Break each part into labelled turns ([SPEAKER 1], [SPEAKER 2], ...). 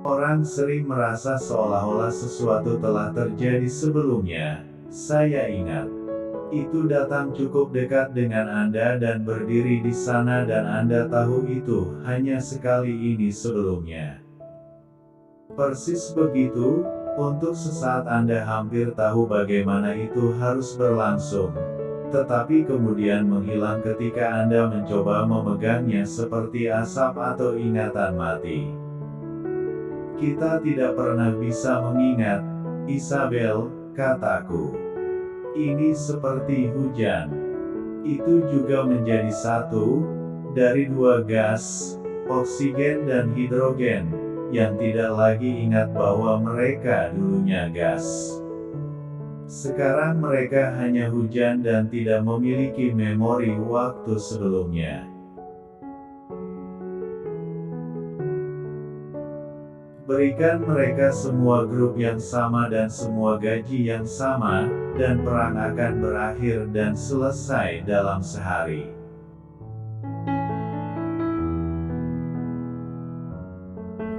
[SPEAKER 1] Orang sering merasa seolah-olah sesuatu telah terjadi sebelumnya. Saya ingat. Itu datang cukup dekat dengan Anda dan berdiri di sana dan Anda tahu itu hanya sekali ini sebelumnya. Persis begitu, untuk sesaat Anda hampir tahu bagaimana itu harus berlangsung. Tetapi kemudian menghilang ketika Anda mencoba memegangnya seperti asap atau ingatan mati. Kita tidak pernah bisa mengingat, Isabel, kataku. Ini seperti hujan. Itu juga menjadi satu, dari dua gas, oksigen dan hidrogen, yang tidak lagi ingat bahwa mereka dulunya gas. Sekarang mereka hanya hujan dan tidak memiliki memori waktu sebelumnya. Berikan mereka semua grup yang sama dan semua gaji yang sama, dan perang akan berakhir dan selesai dalam sehari.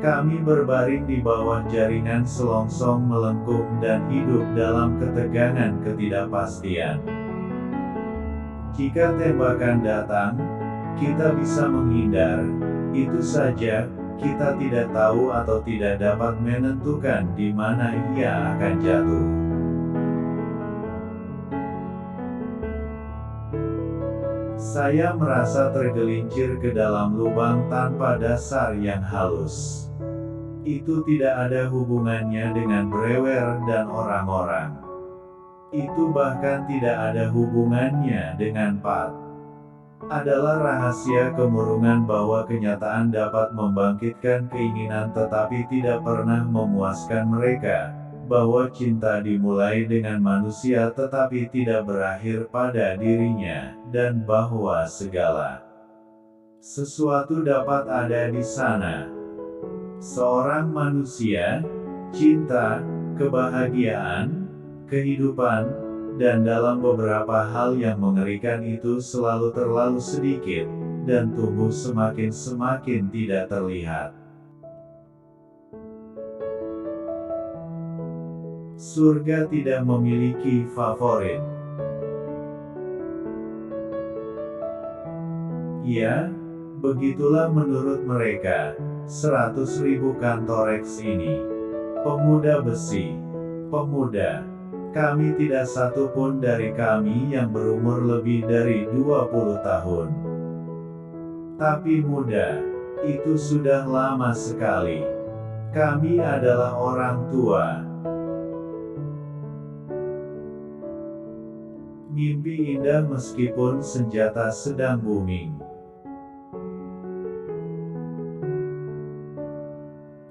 [SPEAKER 1] Kami berbaring di bawah jaringan selongsong melengkung dan hidup dalam ketegangan ketidakpastian. Jika tembakan datang, kita bisa menghindar, itu saja. Kita tidak tahu atau tidak dapat menentukan di mana ia akan jatuh. Saya merasa tergelincir ke dalam lubang tanpa dasar yang halus. Itu tidak ada hubungannya dengan Brewer dan orang-orang. Itu bahkan tidak ada hubungannya dengan Pat. Adalah rahasia kemurungan bahwa kenyataan dapat membangkitkan keinginan tetapi tidak pernah memuaskan mereka, bahwa cinta dimulai dengan manusia tetapi tidak berakhir pada dirinya, dan bahwa segala sesuatu dapat ada di sana. Seorang manusia, cinta, kebahagiaan, kehidupan, dan dalam beberapa hal yang mengerikan itu selalu terlalu sedikit, dan tumbuh semakin tidak terlihat. Surga tidak memiliki favorit. Ya, begitulah menurut mereka, 100.000 kantoreks ini. Pemuda besi. Pemuda. Kami tidak satu pun dari kami yang berumur lebih dari 20 tahun. Tapi muda, itu sudah lama sekali. Kami adalah orang tua. Mimpi indah meskipun senjata sedang booming.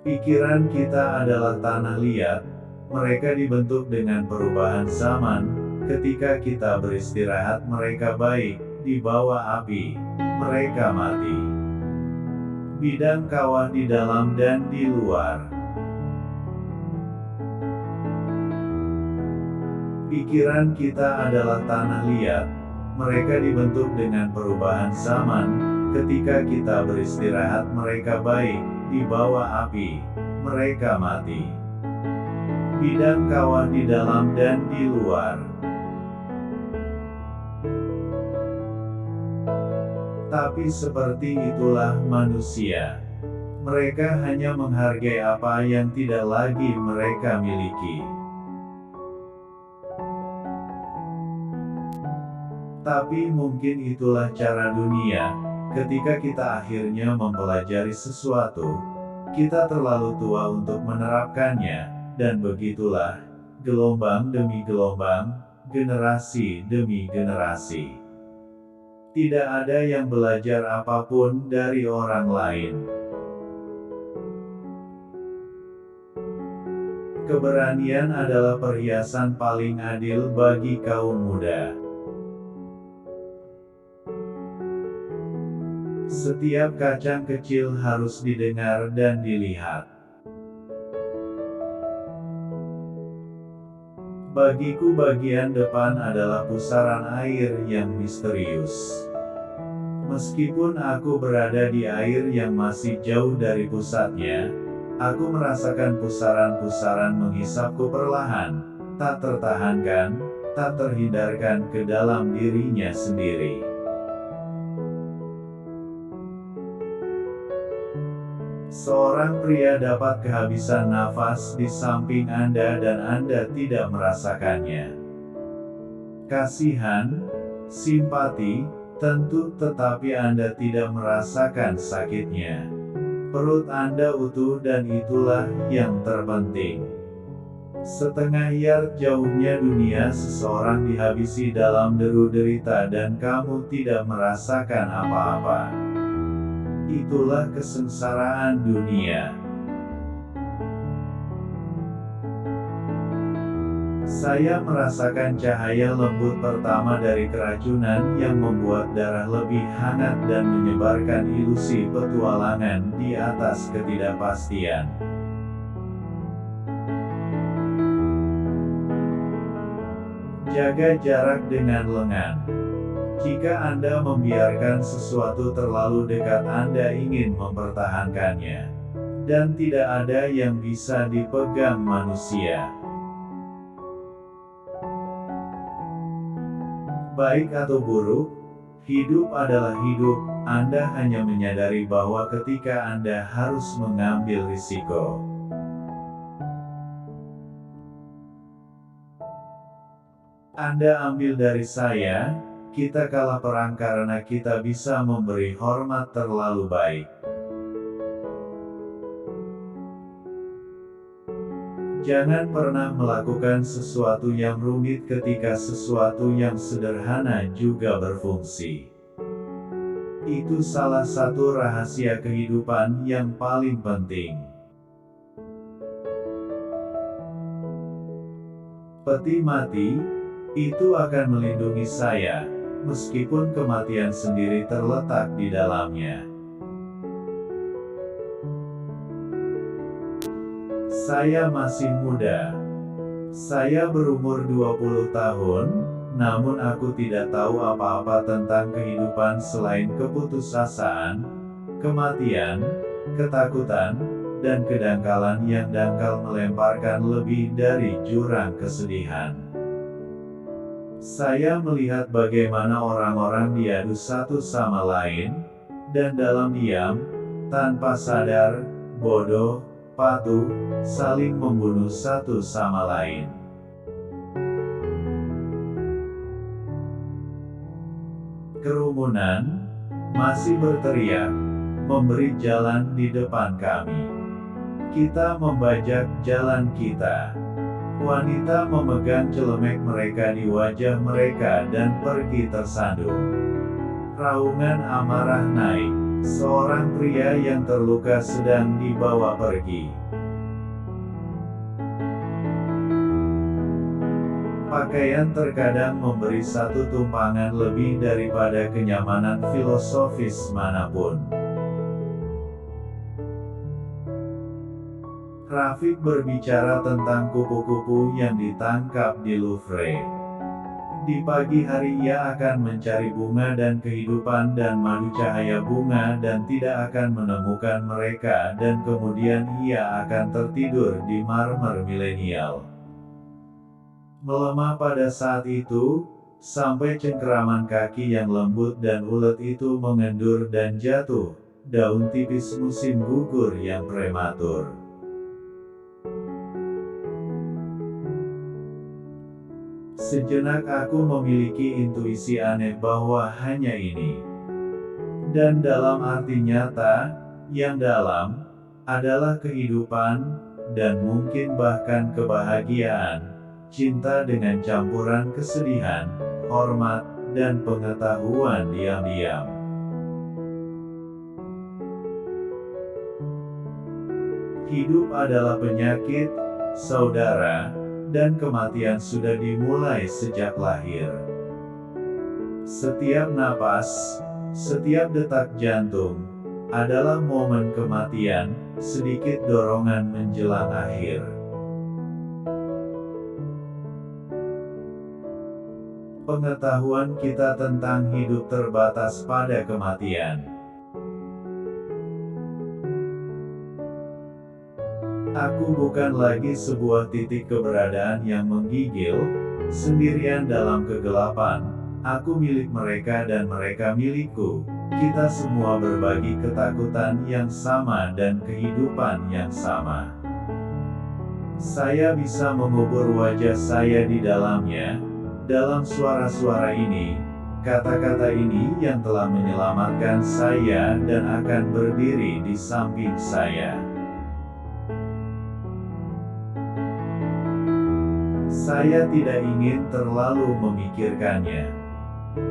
[SPEAKER 1] Pikiran kita adalah tanah liat. Mereka dibentuk dengan perubahan zaman. Ketika kita beristirahat mereka baik, di bawah api, mereka mati. Bidang kawah di dalam dan di luar. Pikiran kita adalah tanah liat. Mereka dibentuk dengan perubahan zaman. Ketika kita beristirahat mereka baik, di bawah api, mereka mati. Bidang kawah di dalam dan di luar. Tapi seperti itulah manusia. Mereka hanya menghargai apa yang tidak lagi mereka miliki. Tapi mungkin itulah cara dunia. Ketika kita akhirnya mempelajari sesuatu, kita terlalu tua untuk menerapkannya. Dan begitulah, gelombang demi gelombang, generasi demi generasi. Tidak ada yang belajar apapun dari orang lain. Keberanian adalah perhiasan paling adil bagi kaum muda. Setiap kacang kecil harus didengar dan dilihat. Bagiku bagian depan adalah pusaran air yang misterius. Meskipun aku berada di air yang masih jauh dari pusatnya, Aku merasakan pusaran-pusaran menghisapku perlahan, tak tertahankan, tak terhindarkan ke dalam dirinya sendiri. Seorang pria dapat kehabisan nafas di samping Anda dan Anda tidak merasakannya. Kasihan, simpati, tentu, tetapi Anda tidak merasakan sakitnya. Perut Anda utuh dan itulah yang terpenting. Setengah yard jauhnya dunia seseorang dihabisi dalam deru derita dan kamu tidak merasakan apa-apa. Itulah kesengsaraan dunia. Saya merasakan cahaya lembut pertama dari keracunan yang membuat darah lebih hangat dan menyebarkan ilusi petualangan di atas ketidakpastian. Jaga jarak dengan lengan. Jika Anda membiarkan sesuatu terlalu dekat, Anda ingin mempertahankannya. Dan tidak ada yang bisa dipegang manusia. Baik atau buruk, hidup adalah hidup. Anda hanya menyadari bahwa ketika Anda harus mengambil risiko. Anda ambil dari saya, kita kalah perang karena kita bisa memberi hormat terlalu baik. Jangan pernah melakukan sesuatu yang rumit ketika sesuatu yang sederhana juga berfungsi. Itu salah satu rahasia kehidupan yang paling penting. Peti mati, itu akan melindungi saya, meskipun kematian sendiri terletak di dalamnya. Saya masih muda. Saya berumur 20 tahun, namun aku tidak tahu apa-apa tentang kehidupan selain keputusasaan, kematian, ketakutan, dan kedangkalan yang dangkal melemparkan lebih dari jurang kesedihan. Saya melihat bagaimana orang-orang diadu satu sama lain, dan dalam diam, tanpa sadar, bodoh, patuh, saling membunuh satu sama lain. Kerumunan masih berteriak, memberi jalan di depan kami. Kita membajak jalan kita. Wanita memegang celemek mereka di wajah mereka dan pergi tersandung. Raungan amarah naik. Seorang pria yang terluka sedang dibawa pergi. Pakaian terkadang memberi satu tumpangan lebih daripada kenyamanan filosofis manapun. Rafiq berbicara tentang kupu-kupu yang ditangkap di Louvre. Di pagi hari ia akan mencari bunga dan kehidupan dan madu cahaya bunga dan tidak akan menemukan mereka dan kemudian ia akan tertidur di marmer milenial. Melemah pada saat itu, sampai cengkeraman kaki yang lembut dan ulet itu mengendur dan jatuh, daun tipis musim gugur yang prematur. Sejenak aku memiliki intuisi aneh bahwa hanya ini. Dan dalam arti nyata, yang dalam, adalah kehidupan, dan mungkin bahkan kebahagiaan, cinta dengan campuran kesedihan, hormat, dan pengetahuan diam-diam. Hidup adalah penyakit, saudara, dan kematian sudah dimulai sejak lahir. Setiap napas, setiap detak jantung, adalah momen kematian, sedikit dorongan menjelang akhir. Pengetahuan kita tentang hidup terbatas pada kematian. Aku bukan lagi sebuah titik keberadaan yang menggigil, sendirian dalam kegelapan. Aku milik mereka dan mereka milikku. Kita semua berbagi ketakutan yang sama dan kehidupan yang sama. Saya bisa mengubur wajah saya di dalamnya. Dalam suara-suara ini, kata-kata ini yang telah menyelamatkan saya dan akan berdiri di samping saya. Saya tidak ingin terlalu memikirkannya.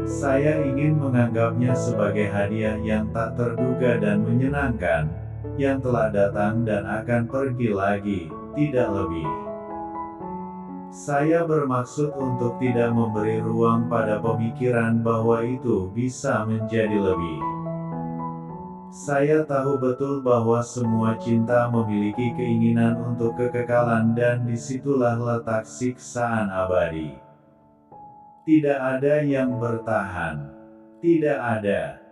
[SPEAKER 1] Saya ingin menganggapnya sebagai hadiah yang tak terduga dan menyenangkan, yang telah datang dan akan pergi lagi, tidak lebih. Saya bermaksud untuk tidak memberi ruang pada pemikiran bahwa itu bisa menjadi lebih. Saya tahu betul bahwa semua cinta memiliki keinginan untuk kekekalan dan disitulah letak siksaan abadi. Tidak ada yang bertahan. Tidak ada.